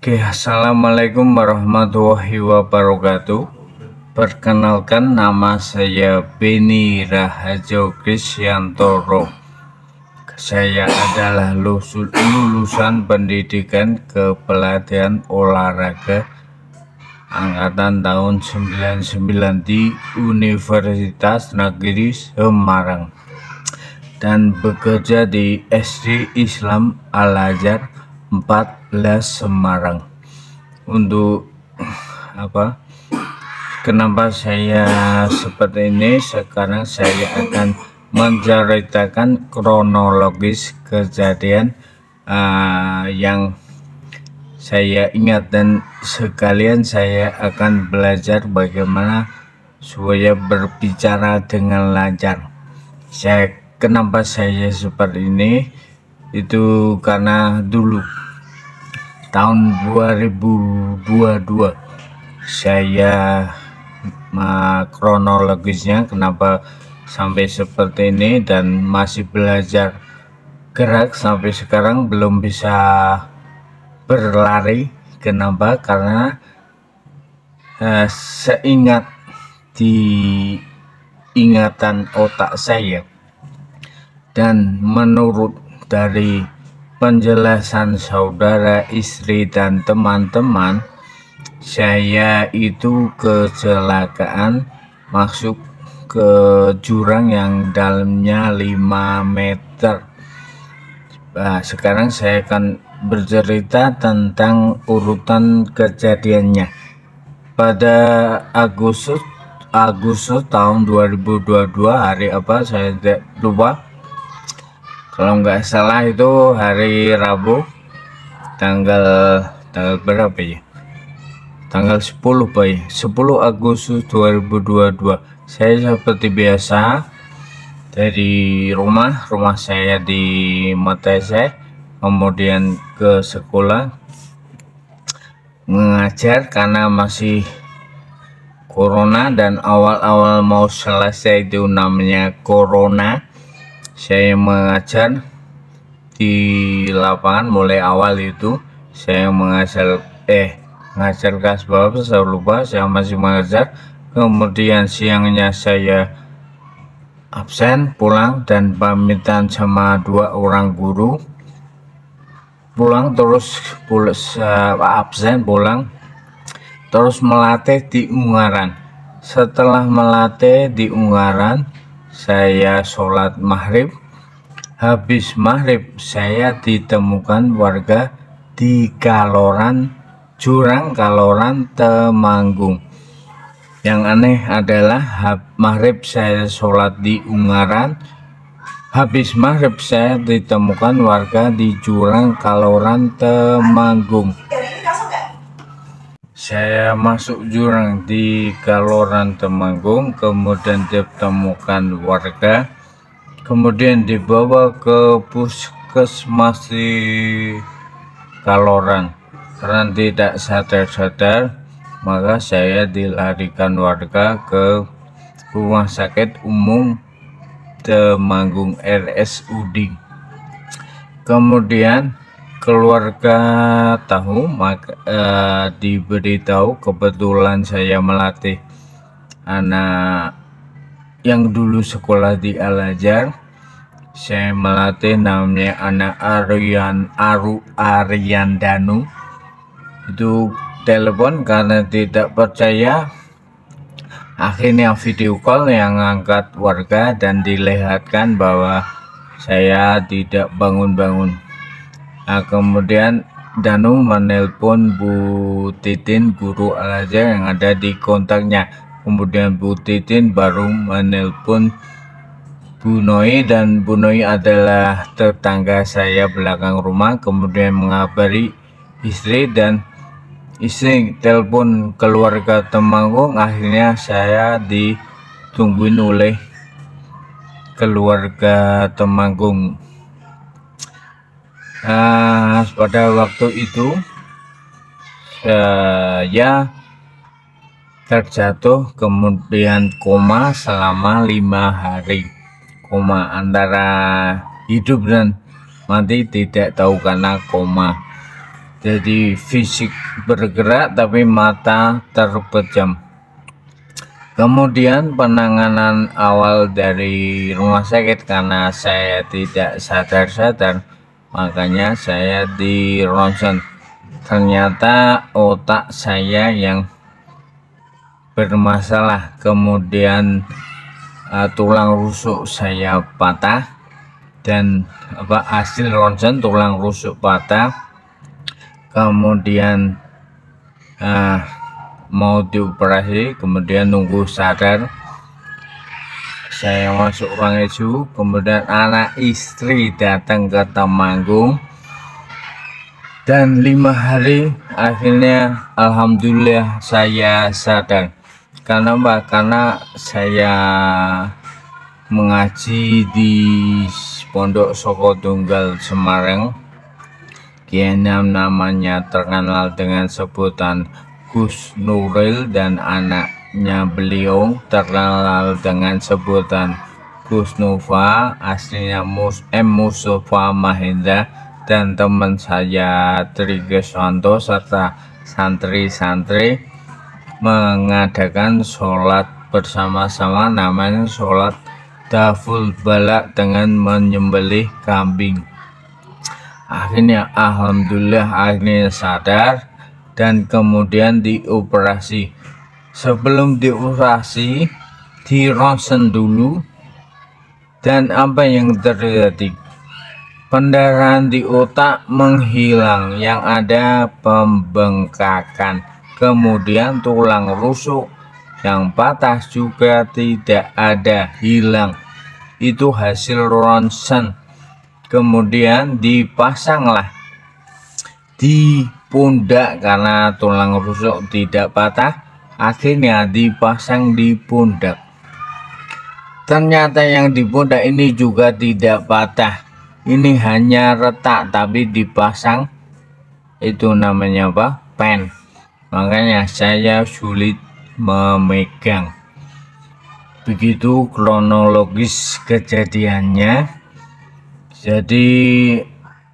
Oke, assalamualaikum warahmatullahi wabarakatuh. Perkenalkan, nama saya Beni Rahajo Kristiantoro. Saya adalah lulusan pendidikan kepelatihan olahraga angkatan tahun 99 di Universitas Negeri Semarang dan bekerja di SD Islam Al-Azhar 14 Semarang. Untuk kenapa saya seperti ini? Sekarang saya akan menceritakan kronologis kejadian yang saya ingat, dan sekalian saya akan belajar bagaimana supaya berbicara dengan lancar. Kenapa saya seperti ini? Itu karena dulu tahun 2022 saya kronologisnya kenapa sampai seperti ini dan masih belajar gerak sampai sekarang belum bisa berlari. Kenapa? Karena seingat di ingatan otak saya dan menurut dari penjelasan saudara, istri, dan teman-teman, saya itu kecelakaan masuk ke jurang yang dalamnya 5 meter. Sekarang saya akan bercerita tentang urutan kejadiannya. Pada Agustus tahun 2022, hari apa saya tidak lupa. Kalau nggak salah itu hari Rabu, tanggal berapa ya? Tanggal 10 Pak, 10 Agustus 2022. Saya seperti biasa dari rumah saya di Matese, kemudian ke sekolah mengajar karena masih corona dan awal-awal mau selesai, itu namanya corona. Saya mengajar di lapangan. Mulai awal itu saya ngajar kelas bawah, saya lupa, saya masih mengajar. Kemudian siangnya saya absen pulang dan pamitan sama 2 orang guru, pulang terus absen pulang terus melatih di Ungaran. Setelah melatih di Ungaran, saya sholat maghrib. Habis maghrib saya ditemukan warga di jurang Kaloran Temanggung. Yang aneh adalah maghrib saya sholat di Ungaran, habis maghrib saya ditemukan warga di jurang Kaloran Temanggung. Saya masuk jurang di Kaloran Temanggung, kemudian ditemukan warga, kemudian dibawa ke puskesmas di Kaloran. Karena tidak sadar, maka saya dilarikan warga ke Rumah Sakit Umum Temanggung RSUD. Kemudian keluarga tahu, maka diberitahu kebetulan saya melatih anak yang dulu sekolah di Al-Azhar. Saya melatih namanya anak Aryan Danu. Itu telepon karena tidak percaya. Akhirnya video call yang angkat warga dan dilihatkan bahwa saya tidak bangun-bangun. Kemudian Danu menelpon Bu Titin, guru Al-Azhar yang ada di kontaknya. Kemudian Bu Titin baru menelpon Bu Noi, dan Bu Noi adalah tetangga saya belakang rumah. Kemudian mengabari istri, dan istri telepon keluarga Temanggung. Akhirnya saya ditungguin oleh keluarga Temanggung. Pada waktu itu saya terjatuh kemudian koma selama 5 hari. Koma antara hidup dan mati, tidak tahu karena koma. jadi fisik bergerak tapi mata terpejam. Kemudian penanganan awal dari rumah sakit, karena saya tidak sadar-sadar, makanya saya di ronsen. Ternyata otak saya yang bermasalah, kemudian tulang rusuk saya patah, dan hasil ronsen tulang rusuk patah. Kemudian mau dioperasi, kemudian nunggu sadar, saya masuk ruang ICU, kemudian anak istri datang ke Temanggung, dan 5 hari akhirnya alhamdulillah saya sadar. Karena saya mengaji di Pondok Soko Tunggal Semarang, Kiai namanya terkenal dengan sebutan Gus Nuril, dan anaknya beliau terkenal dengan sebutan Gus Nova, aslinya Mustafa Mahendra, dan teman saya Tri Geswanto serta santri-santri mengadakan sholat bersama-sama, namanya sholat Daful Balak dengan menyembelih kambing. Akhirnya alhamdulillah akhirnya sadar, dan kemudian dioperasi. Sebelum dioperasi di ronsen dulu, dan apa yang terjadi? Pendarahan di otak menghilang, yang ada pembengkakan, kemudian tulang rusuk yang patah juga tidak ada, hilang. Itu hasil ronsen. Kemudian dipasanglah di pundak, karena tulang rusuk tidak patah, akhirnya dipasang di pundak. Ternyata yang di pundak ini juga tidak patah, ini hanya retak tapi dipasang, itu namanya pen. Makanya saya sulit memegang. Begitu kronologis kejadiannya. Jadi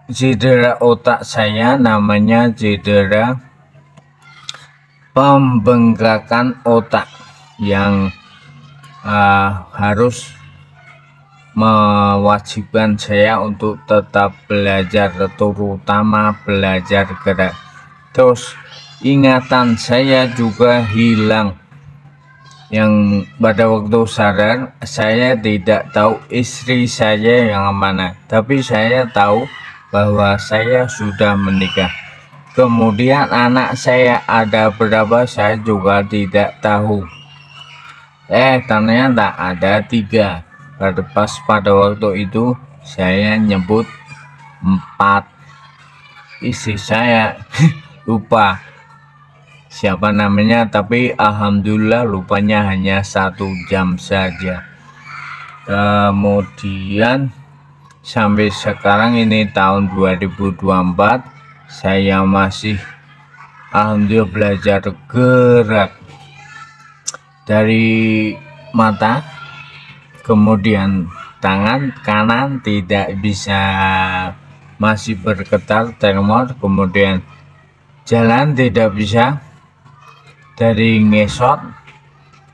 cedera otak saya namanya cedera pembengkakan otak, yang harus mewajibkan saya untuk tetap belajar, terutama belajar gerak. Terus ingatan saya juga hilang, yang pada waktu sadar saya tidak tahu istri saya yang mana, tapi saya tahu bahwa saya sudah menikah. Kemudian anak saya ada berapa saya juga tidak tahu. Ternyata ada 3. Pada waktu itu saya nyebut 4. Istri saya lupa siapa namanya, tapi alhamdulillah lupanya hanya 1 jam saja. Kemudian sampai sekarang ini tahun 2024, saya masih alhamdulillah belajar gerak dari mata, kemudian tangan kanan tidak bisa, masih bergetar tremor, kemudian jalan tidak bisa, dari ngesot,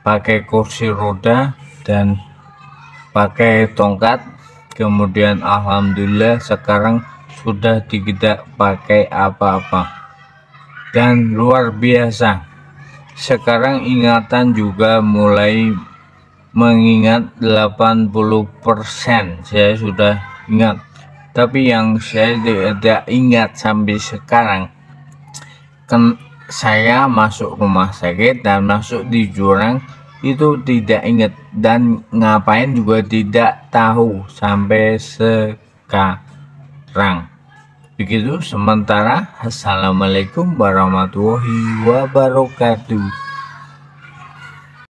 pakai kursi roda dan pakai tongkat. Kemudian alhamdulillah sekarang sudah tidak pakai apa-apa, dan luar biasa sekarang ingatan juga mulai mengingat 80%. Saya sudah ingat, tapi yang saya tidak ingat sampai sekarang, saya masuk rumah sakit dan masuk di jurang itu tidak ingat, dan ngapain juga tidak tahu sampai sekarang. Begitu sementara. Assalamualaikum warahmatullahi wabarakatuh.